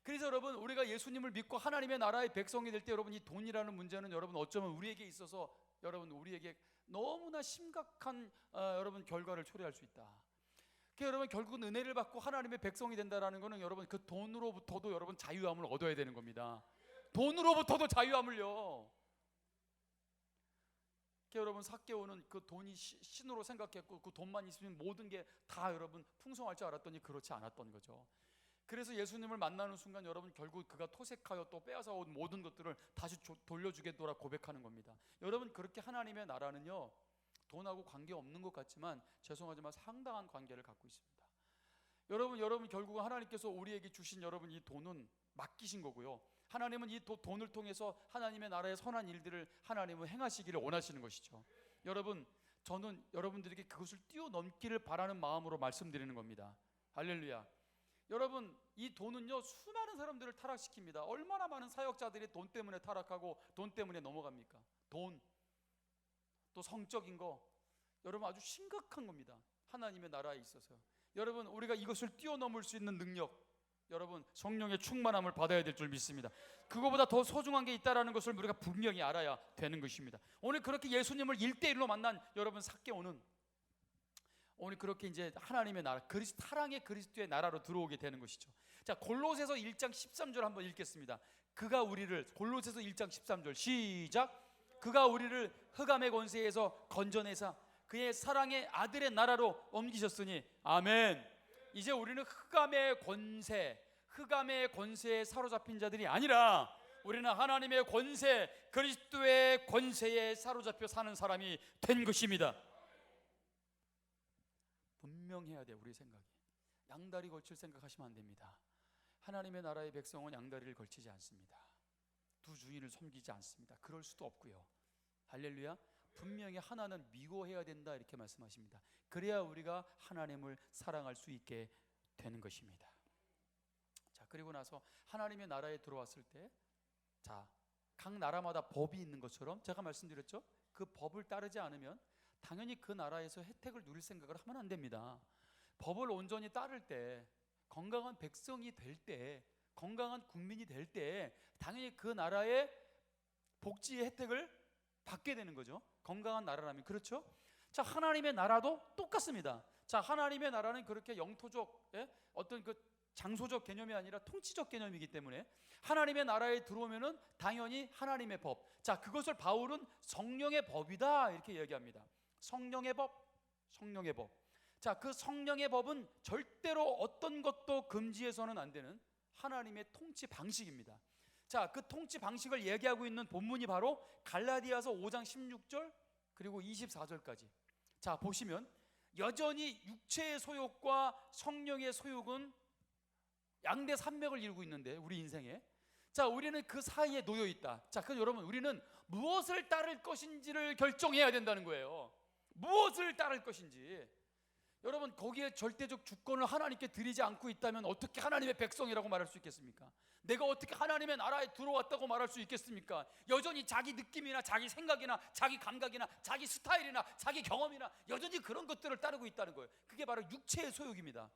그래서 여러분 우리가 예수님을 믿고 하나님의 나라의 백성이 될 때 여러분 이 돈이라는 문제는 여러분 어쩌면 우리에게 있어서 여러분 우리에게 너무나 심각한 여러분 결과를 초래할 수 있다. 여러분 결국은 은혜를 받고 하나님의 백성이 된다라는 것은 여러분 그 돈으로부터도 여러분 자유함을 얻어야 되는 겁니다. 돈으로부터도 자유함을요. 여러분 삭개오는 그 돈이 신으로 생각했고 그 돈만 있으면 모든 게 다 여러분 풍성할 줄 알았더니 그렇지 않았던 거죠. 그래서 예수님을 만나는 순간 여러분 결국 그가 토색하여 또 빼앗아 온 모든 것들을 다시 돌려주겠노라 고백하는 겁니다. 여러분 그렇게 하나님의 나라는요 돈하고 관계없는 것 같지만 죄송하지만 상당한 관계를 갖고 있습니다. 여러분 결국은 하나님께서 우리에게 주신 여러분 이 돈은 맡기신 거고요. 하나님은 이 돈을 통해서 하나님의 나라의 선한 일들을 하나님은 행하시기를 원하시는 것이죠. 여러분 저는 여러분들에게 그것을 뛰어넘기를 바라는 마음으로 말씀드리는 겁니다. 할렐루야. 여러분 이 돈은요 수많은 사람들을 타락시킵니다. 얼마나 많은 사역자들이 돈 때문에 타락하고 돈 때문에 넘어갑니까? 돈, 또 성적인 거, 여러분 아주 심각한 겁니다. 하나님의 나라에 있어서 여러분 우리가 이것을 뛰어넘을 수 있는 능력, 여러분 성령의 충만함을 받아야 될 줄 믿습니다. 그거보다 더 소중한 게 있다라는 것을 우리가 분명히 알아야 되는 것입니다. 오늘 그렇게 예수님을 1대1로 만난 여러분 삭개오는 오늘 그렇게 이제 하나님의 나라, 사랑의 그리스도의 나라로 들어오게 되는 것이죠. 자, 골로새서 1장 13절 한번 읽겠습니다. 그가 우리를, 골로새서 1장 13절 시작. 그가 우리를 흑암의 권세에서 건져내사 그의 사랑의 아들의 나라로 옮기셨으니 아멘. 이제 우리는 흑암의 권세에 사로잡힌 자들이 아니라 우리는 하나님의 권세, 그리스도의 권세에 사로잡혀 사는 사람이 된 것입니다. 분명해야 돼요. 우리 생각이 양다리 걸칠 생각하시면 안 됩니다. 하나님의 나라의 백성은 양다리를 걸치지 않습니다. 두 주인을 섬기지 않습니다. 그럴 수도 없고요. 할렐루야. 분명히 하나는 미워해야 된다 이렇게 말씀하십니다. 그래야 우리가 하나님을 사랑할 수 있게 되는 것입니다. 자, 그리고 나서 하나님의 나라에 들어왔을 때, 자, 각 나라마다 법이 있는 것처럼 제가 말씀드렸죠. 그 법을 따르지 않으면 당연히 그 나라에서 혜택을 누릴 생각을 하면 안 됩니다. 법을 온전히 따를 때, 건강한 백성이 될 때, 건강한 국민이 될 때 당연히 그 나라의 복지의 혜택을 받게 되는 거죠. 건강한 나라라면. 그렇죠? 자, 하나님의 나라도 똑같습니다. 자, 하나님의 나라는 그렇게 영토적 어떤 그 장소적 개념이 아니라 통치적 개념이기 때문에 하나님의 나라에 들어오면은 당연히 하나님의 법. 자, 그것을 바울은 성령의 법이다 이렇게 얘기합니다. 성령의 법, 성령의 법. 자, 그 성령의 법은 절대로 어떤 것도 금지해서는 안 되는 하나님의 통치 방식입니다. 자, 그 통치 방식을 얘기하고 있는 본문이 바로 갈라디아서 5장 16절 그리고 24절까지. 자, 보시면 여전히 육체의 소욕과 성령의 소욕은 양대 산맥을 이루고 있는데 우리 인생에, 자, 우리는 그 사이에 놓여 있다. 자, 그럼 여러분 우리는 무엇을 따를 것인지를 결정해야 된다는 거예요. 무엇을 따를 것인지. 여러분 거기에 절대적 주권을 하나님께 드리지 않고 있다면 어떻게 하나님의 백성이라고 말할 수 있겠습니까? 내가 어떻게 하나님의 나라에 들어왔다고 말할 수 있겠습니까? 여전히 자기 느낌이나 자기 생각이나 자기 감각이나 자기 스타일이나 자기 경험이나 여전히 그런 것들을 따르고 있다는 거예요. 그게 바로 육체의 소욕입니다.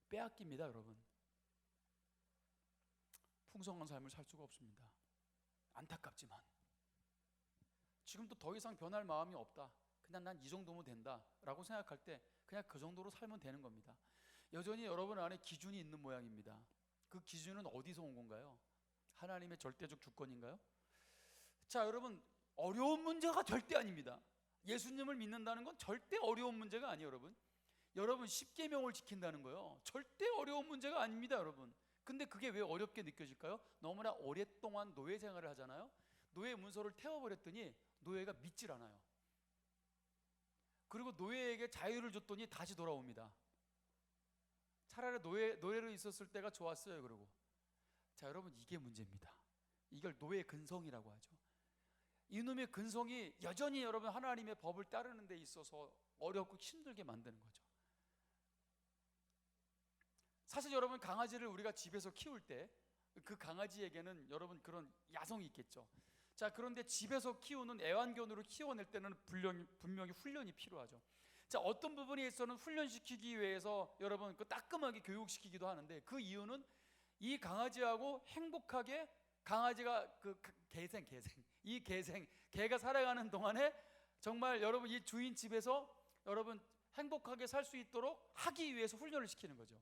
빼앗깁니다, 여러분. 풍성한 삶을 살 수가 없습니다. 안타깝지만 지금도 더 이상 변할 마음이 없다. 그냥 난 이 정도면 된다 라고 생각할 때 그냥 그 정도로 살면 되는 겁니다. 여전히 여러분 안에 기준이 있는 모양입니다. 그 기준은 어디서 온 건가요? 하나님의 절대적 주권인가요? 자, 여러분 어려운 문제가 절대 아닙니다. 예수님을 믿는다는 건 절대 어려운 문제가 아니에요. 여러분 십계명을 지킨다는 거요 절대 어려운 문제가 아닙니다. 여러분, 근데 그게 왜 어렵게 느껴질까요? 너무나 오랫동안 노예 생활을 하잖아요. 노예 문서를 태워버렸더니 노예가 믿질 않아요. 그리고 노예에게 자유를 줬더니 다시 돌아옵니다. 차라리 노예로 있었을 때가 좋았어요. 그러고, 자, 여러분 이게 문제입니다. 이걸 노예 근성이라고 하죠. 이놈의 근성이 여전히 여러분 하나님의 법을 따르는 데 있어서 어렵고 힘들게 만드는 거죠. 사실 여러분 강아지를 우리가 집에서 키울 때 그 강아지에게는 여러분 그런 야성이 있겠죠. 자, 그런데 집에서 키우는 애완견으로 키워낼 때는 분명히 훈련이 필요하죠. 자, 어떤 부분에 있어서는 훈련시키기 위해서 여러분 그 따끔하게 교육시키기도 하는데 그 이유는 이 강아지하고 행복하게 강아지가 그 개가 살아가는 동안에 정말 여러분 이 주인 집에서 여러분 행복하게 살 수 있도록 하기 위해서 훈련을 시키는 거죠.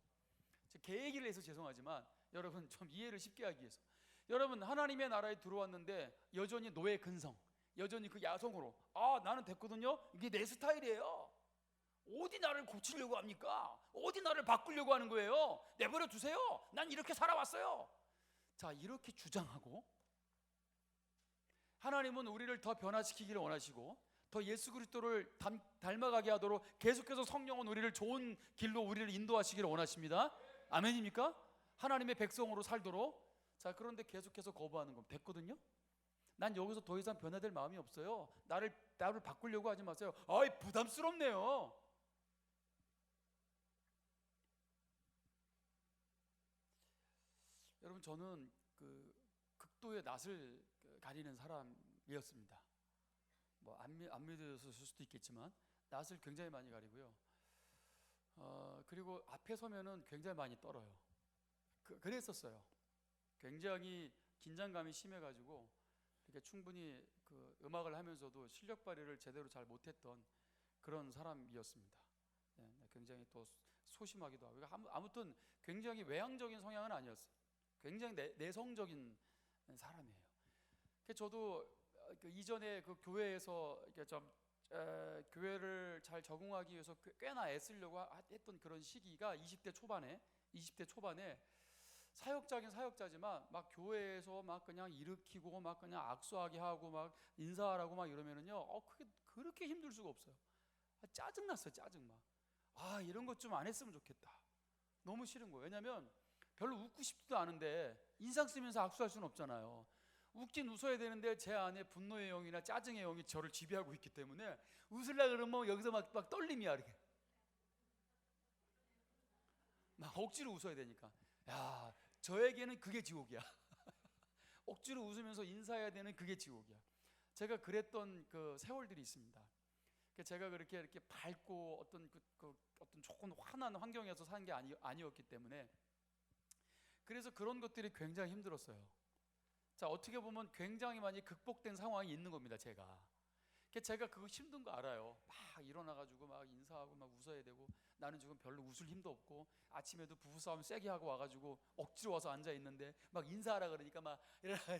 개 얘기를 해서 죄송하지만 여러분 좀 이해를 쉽게 하기 위해서, 여러분 하나님의 나라에 들어왔는데 여전히 노예 근성, 여전히 그 야성으로 나는 됐거든요. 이게 내 스타일이에요. 어디 나를 고치려고 합니까? 어디 나를 바꾸려고 하는 거예요? 내버려 두세요. 난 이렇게 살아왔어요. 자, 이렇게 주장하고 하나님은 우리를 더 변화시키기를 원하시고 더 예수 그리스도를 닮아가게 하도록 계속해서 성령은 우리를 좋은 길로 우리를 인도하시기를 원하십니다. 아멘입니까? 하나님의 백성으로 살도록. 자, 그런데 계속해서 거부하는 겁니다. 됐거든요. 난 여기서 더 이상 변화될 마음이 없어요. 나를 바꾸려고 하지 마세요. 부담스럽네요. 여러분, 저는 그 극도의 낯을 가리는 사람이었습니다. 뭐 안 믿으실 수도 있겠지만 낯을 굉장히 많이 가리고요. 그리고 앞에 서면은 굉장히 많이 떨어요. 그랬었어요. 굉장히 긴장감이 심해가지고 이렇게 충분히 그 음악을 하면서도 실력 발휘를 제대로 잘 못했던 그런 사람이었습니다. 굉장히 또 소심하기도 하고 아무튼 굉장히 외향적인 성향은 아니었어요. 굉장히 내성적인 사람이에요. 저도 이전에 그 교회에서 좀 교회를 잘 적응하기 위해서 꽤나 애쓰려고 했던 그런 시기가 20대 초반에 사역자긴 사역자지만 막 교회에서 막 그냥 일으키고 막 그냥 악수하게 하고 막 인사하라고 막 이러면은요, 그게 그렇게 힘들 수가 없어요. 짜증났어요. 짜증나. 이런 것 좀 안 했으면 좋겠다. 너무 싫은 거예요. 왜냐면 별로 웃고 싶지도 않은데 인상 쓰면서 악수할 수는 없잖아요. 웃긴 웃어야 되는데 제 안에 분노의 영이나 짜증의 영이 저를 지배하고 있기 때문에 웃으려고 그러면 여기서 막 떨림이야. 이렇게 막 억지로 웃어야 되니까. 야, 저에게는 그게 지옥이야. 억지로 웃으면서 인사해야 되는 그게 지옥이야. 제가 그랬던 그 세월들이 있습니다. 제가 그렇게 이렇게 밝고 어떤 어떤 좋은 환한 환경에서 산 게 아니었기 때문에 그래서 그런 것들이 굉장히 힘들었어요. 자, 어떻게 보면 굉장히 많이 극복된 상황이 있는 겁니다. 제가 그거 힘든 거 알아요. 막 일어나가지고 막 인사하고 막 웃어야 되고 나는 지금 별로 웃을 힘도 없고 아침에도 부부싸움 세게 하고 와가지고 억지로 와서 앉아 있는데 막 인사하라 그러니까 막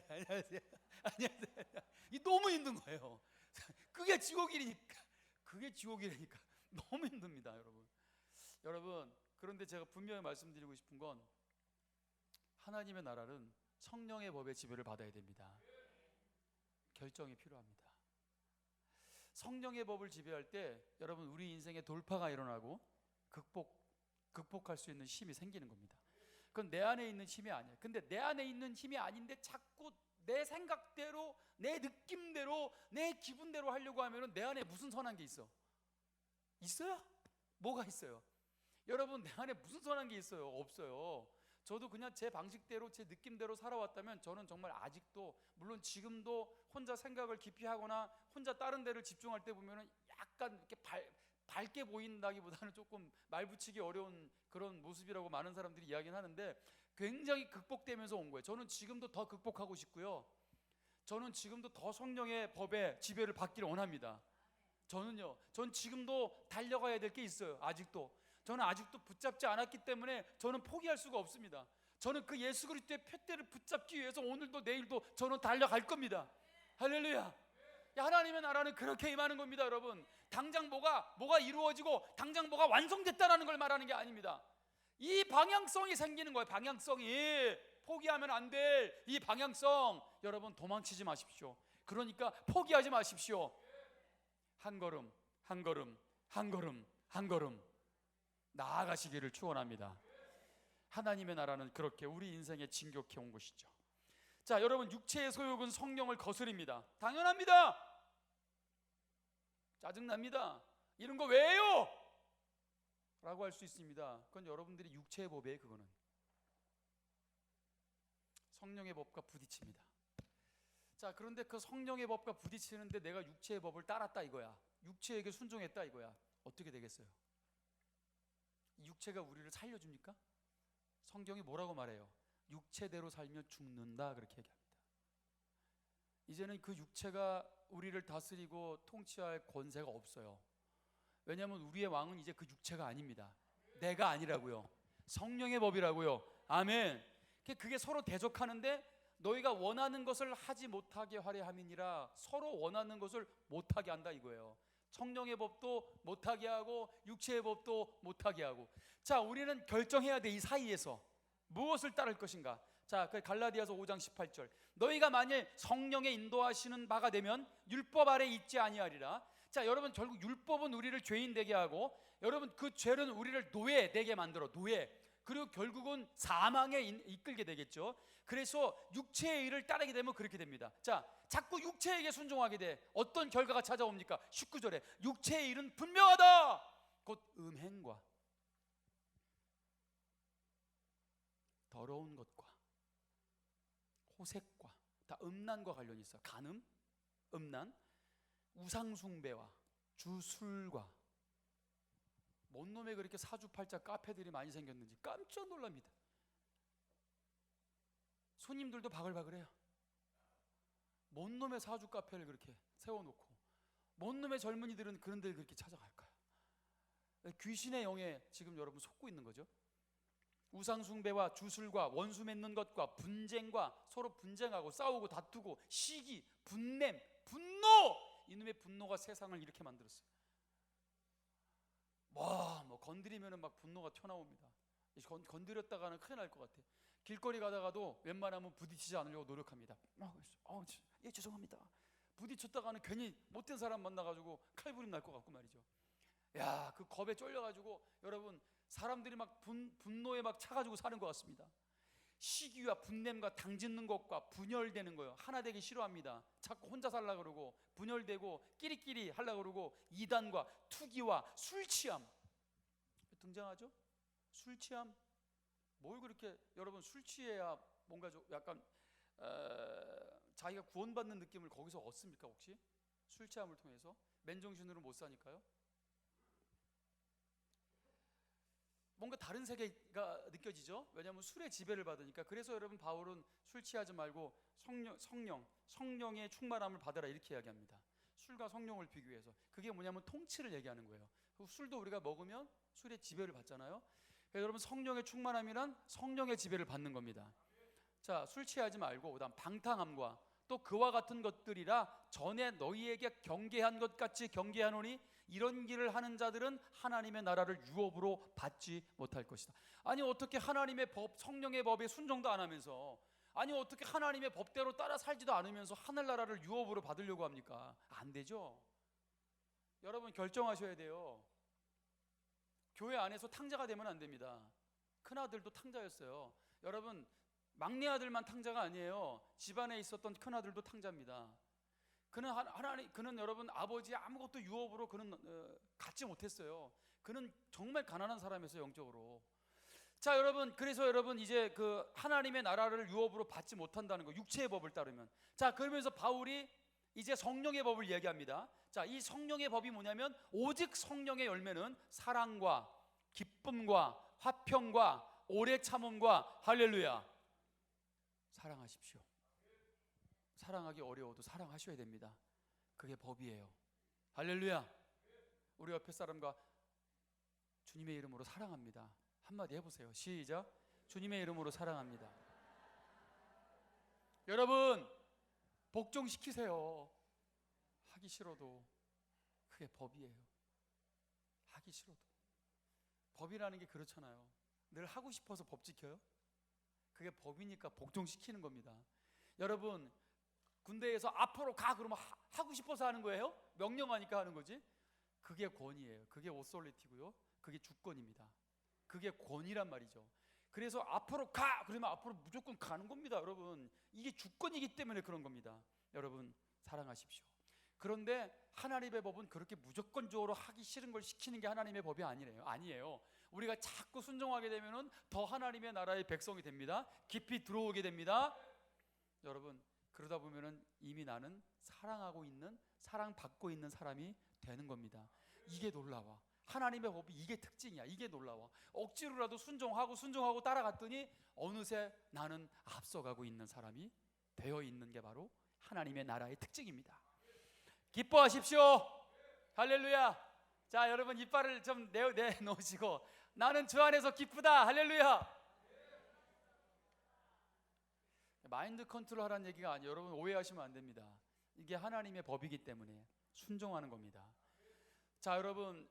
안녕하세요. 이 너무 힘든 거예요. 그게 지옥이니까 너무 힘듭니다, 여러분. 그런데 제가 분명히 말씀드리고 싶은 건 하나님의 나라는 성령의 법의 지배를 받아야 됩니다. 결정이 필요합니다. 성령의 법을 지배할 때 여러분 우리 인생에 돌파가 일어나고 극복할 수 있는 힘이 생기는 겁니다. 그건 내 안에 있는 힘이 아니에요. 근데 내 안에 있는 힘이 아닌데 자꾸 내 생각대로, 내 느낌대로, 내 기분대로 하려고 하면은 내 안에 무슨 선한 게 있어? 있어요? 뭐가 있어요? 여러분, 내 안에 무슨 선한 게 있어요? 없어요. 저도 그냥 제 방식대로 제 느낌대로 살아왔다면 저는 정말 아직도, 물론 지금도 혼자 생각을 깊이 하거나 혼자 다른 데를 집중할 때 보면은 약간 이렇게 밝게 보인다기보다는 조금 말 붙이기 어려운 그런 모습이라고 많은 사람들이 이야기는 하는데 굉장히 극복되면서 온 거예요. 저는 지금도 더 극복하고 싶고요. 저는 지금도 더 성령의 법의 지배를 받기를 원합니다. 전 지금도 달려가야 될 게 있어요. 저는 아직도 붙잡지 않았기 때문에 저는 포기할 수가 없습니다. 저는 그 예수 그리스도의 표대를 붙잡기 위해서 오늘도 내일도 저는 달려갈 겁니다. 할렐루야. 하나님의 나라는 그렇게 임하는 겁니다, 여러분. 당장 뭐가 이루어지고 당장 뭐가 완성됐다라는 걸 말하는 게 아닙니다. 이 방향성이 생기는 거예요. 방향성이 포기하면 안 될 이 방향성. 여러분, 도망치지 마십시오. 그러니까 포기하지 마십시오. 한 걸음 한 걸음 한 걸음 한 걸음 나아가시기를 축원합니다. 하나님의 나라는 그렇게 우리 인생에 진격해 온 것이죠. 자, 여러분, 육체의 소욕은 성령을 거스립니다. 당연합니다. 짜증납니다. 이런 거 왜 해요? 라고 할 수 있습니다. 그건 여러분들이 육체의 법이에요. 그거는 성령의 법과 부딪힙니다. 자, 그런데 그 성령의 법과 부딪히는데 내가 육체의 법을 따랐다 이거야. 육체에게 순종했다 이거야. 어떻게 되겠어요? 육체가 우리를 살려줍니까? 성경이 뭐라고 말해요? 육체대로 살면 죽는다, 그렇게 얘기합니다. 이제는 그 육체가 우리를 다스리고 통치할 권세가 없어요. 왜냐하면 우리의 왕은 이제 그 육체가 아닙니다. 내가 아니라고요. 성령의 법이라고요. 아멘. 그게 서로 대적하는데 너희가 원하는 것을 하지 못하게 하려 함이니라. 서로 원하는 것을 못하게 한다 이거예요. 성령의 법도 못하게 하고 육체의 법도 못하게 하고. 자, 우리는 결정해야 돼. 이 사이에서 무엇을 따를 것인가. 자, 그 갈라디아서 5장 18절, 너희가 만일 성령의 인도하시는 바가 되면 율법 아래 있지 아니하리라. 자, 여러분, 결국 율법은 우리를 죄인 되게 하고, 여러분, 그 죄는 우리를 노예 되게 만들어. 노예. 그리고 결국은 사망에 이끌게 되겠죠. 그래서 육체의 일을 따르게 되면 그렇게 됩니다. 자, 자꾸 육체에게 순종하게 돼. 어떤 결과가 찾아옵니까? 19절에 육체의 일은 분명하다. 곧 음행과 더러운 것과 호색과, 다 음란과 관련이 있어. 간음, 음란, 우상숭배와 주술과. 뭔 놈에 그렇게 사주팔자 카페들이 많이 생겼는지 깜짝 놀랍니다. 손님들도 바글바글해요. 뭔 놈의 사주 카페를 그렇게 세워놓고, 뭔 놈의 젊은이들은 그런 데를 그렇게 찾아갈까요? 귀신의 영에 지금 여러분 속고 있는 거죠. 우상숭배와 주술과 원수 맺는 것과 분쟁과, 서로 분쟁하고 싸우고 다투고, 시기, 분냄, 분노. 이놈의 분노가 세상을 이렇게 만들었어요. 뭐 건드리면은 막 분노가 튀어나옵니다. 건드렸다가는 큰일 날 것 같아. 길거리 가다가도 웬만하면 부딪히지 않으려고 노력합니다. 예, 죄송합니다. 부딪혔다가는 괜히 못된 사람 만나가지고 칼부림 날 것 같고 말이죠. 야, 그 겁에 쫄려가지고 여러분, 사람들이 막 분노에 막 차가지고 사는 것 같습니다. 시기와 분냄과 당짓는 것과 분열되는 거예요. 하나 되기 싫어합니다. 자꾸 혼자 살려고 그러고, 분열되고 끼리끼리 하려고 그러고, 이단과 투기와 술취함 등장하죠. 술취함. 뭘 그렇게, 여러분, 술 취해야 뭔가 좀 약간 자기가 구원받는 느낌을 거기서 얻습니까? 혹시 술 취함을 통해서? 맨정신으로 못 사니까요. 뭔가 다른 세계가 느껴지죠. 왜냐하면 술의 지배를 받으니까. 그래서 여러분, 바울은 술 취하지 말고 성령의 충만함을 받아라 이렇게 이야기합니다. 술과 성령을 비교해서. 그게 뭐냐면 통치를 얘기하는 거예요. 술도 우리가 먹으면 술의 지배를 받잖아요. 그래서 여러분, 성령의 충만함이란 성령의 지배를 받는 겁니다. 자, 술 취하지 말고, 그다음 방탕함과 또 그와 같은 것들이라 전에 너희에게 경계한 것 같이 경계하노니 이런 길을 하는 자들은 하나님의 나라를 유업으로 받지 못할 것이다. 아니, 어떻게 하나님의 법, 성령의 법에 순종도 안 하면서, 아니 어떻게 하나님의 법대로 따라 살지도 않으면서 하늘나라를 유업으로 받으려고 합니까? 안 되죠. 여러분, 결정하셔야 돼요. 교회 안에서 탕자가 되면 안 됩니다. 큰아들도 탕자였어요. 여러분, 막내 아들만 탕자가 아니에요. 집안에 있었던 큰아들도 탕자입니다. 그는 여러분, 아버지 아무것도 유업으로 그는 갖지 못했어요. 그는 정말 가난한 사람이었어요, 영적으로. 자, 여러분, 그래서 여러분, 이제 그 하나님의 나라를 유업으로 받지 못한다는 거, 육체의 법을 따르면. 자, 그러면서 바울이 이제 성령의 법을 이야기합니다. 자, 이 성령의 법이 뭐냐면, 오직 성령의 열매는 사랑과 기쁨과 화평과 오래 참음과, 할렐루야, 사랑하십시오. 사랑하기 어려워도 사랑하셔야 됩니다. 그게 법이에요. 할렐루야. 우리 옆에 사람과 주님의 이름으로 사랑합니다 한마디 해보세요. 시작. 주님의 이름으로 사랑합니다. 여러분, 복종시키세요. 하기 싫어도. 그게 법이에요. 하기 싫어도. 법이라는 게 그렇잖아요. 늘 하고 싶어서 법 지켜요? 그게 법이니까 복종시키는 겁니다. 여러분, 군대에서 앞으로 가 그러면 하고 싶어서 하는 거예요? 명령하니까 하는 거지? 그게 권위예요. 그게 오솔리티고요. 그게 주권입니다. 그게 권위란 말이죠. 그래서 앞으로 가 그러면 앞으로 무조건 가는 겁니다. 여러분, 이게 주권이기 때문에 그런 겁니다. 여러분, 사랑하십시오. 그런데 하나님의 법은 그렇게 무조건적으로 하기 싫은 걸 시키는 게 하나님의 법이 아니에요. 우리가 자꾸 순종하게 되면은 더 하나님의 나라의 백성이 됩니다. 깊이 들어오게 됩니다. 여러분, 그러다 보면은 이미 나는 사랑하고 있는, 사랑받고 있는 사람이 되는 겁니다. 이게 놀라워. 하나님의 법이 이게 특징이야. 이게 놀라워. 억지로라도 순종하고 따라갔더니 어느새 나는 앞서가고 있는 사람이 되어 있는 게 바로 하나님의 나라의 특징입니다. 기뻐하십시오. 할렐루야. 자, 여러분, 이빨을 좀 내놓으시고, 나는 주 안에서 기쁘다. 할렐루야. 마인드 컨트롤 하라는 얘기가 아니에요. 여러분 오해하시면 안 됩니다. 이게 하나님의 법이기 때문에 순종하는 겁니다. 자, 여러분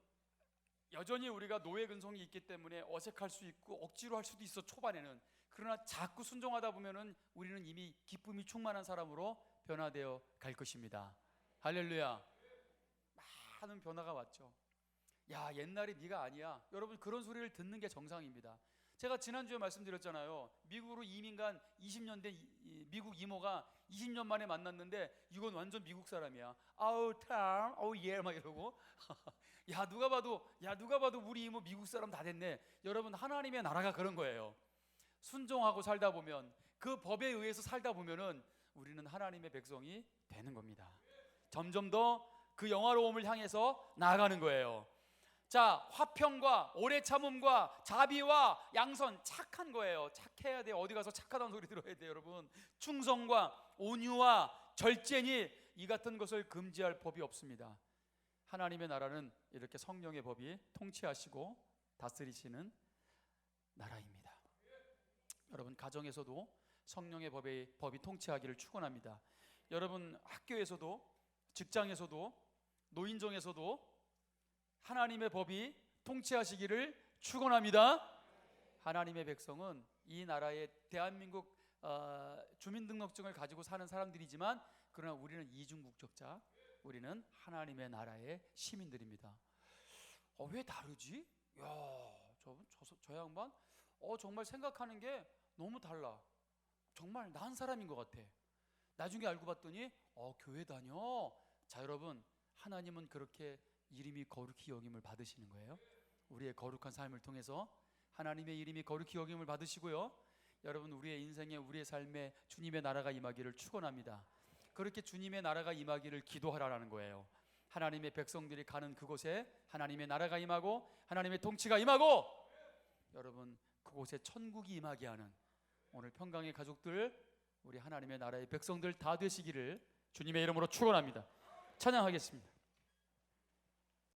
여전히 우리가 노예 근성이 있기 때문에 어색할 수 있고 억지로 할 수도 있어, 초반에는. 그러나 자꾸 순종하다 보면은 우리는 이미 기쁨이 충만한 사람으로 변화되어 갈 것입니다. 할렐루야. 많은 변화가 왔죠. 야, 옛날에 네가 아니야. 여러분 그런 소리를 듣는 게 정상입니다. 제가 지난주에 말씀드렸잖아요. 미국으로 이민 간 20년 된 미국 이모가 20년 만에 만났는데 이건 완전 미국 사람이야. 아우 탐, 아우 예 막 이러고 야 누가 봐도 우리 이모 미국 사람 다 됐네. 여러분 하나님의 나라가 그런 거예요. 순종하고 살다 보면, 그 법에 의해서 살다 보면은 우리는 하나님의 백성이 되는 겁니다. 점점 더 그 영화로움을 향해서 나아가는 거예요. 자, 화평과 오래 참음과 자비와 양선, 착한 거예요. 착해야 돼요. 어디 가서 착하다는 소리 들어야 돼요, 여러분. 충성과 온유와 절제니 이 같은 것을 금지할 법이 없습니다. 하나님의 나라는 이렇게 성령의 법이 통치하시고 다스리시는 나라입니다. 여러분 가정에서도 성령의 법이 통치하기를 축원합니다. 여러분 학교에서도, 직장에서도, 노인정에서도 하나님의 법이 통치하시기를 축원합니다. 하나님의 백성은 이 나라의 대한민국 주민등록증을 가지고 사는 사람들이지만, 그러나 우리는 이중국적자, 우리는 하나님의 나라의 시민들입니다. 왜 다르지? 저 양반 정말 생각하는 게 너무 달라. 정말 난 사람인 것 같아. 나중에 알고 봤더니 교회 다녀. 자, 여러분 하나님은 그렇게 이름이 거룩히 여김을 받으시는 거예요. 우리의 거룩한 삶을 통해서 하나님의 이름이 거룩히 여김을 받으시고요. 여러분 우리의 인생에, 우리의 삶에 주님의 나라가 임하기를 축원합니다. 그렇게 주님의 나라가 임하기를 기도하라는 거예요. 하나님의 백성들이 가는 그곳에 하나님의 나라가 임하고 하나님의 통치가 임하고, 여러분 그곳에 천국이 임하게 하는 오늘 평강의 가족들, 우리 하나님의 나라의 백성들 다 되시기를 주님의 이름으로 축원합니다. 찬양하겠습니다.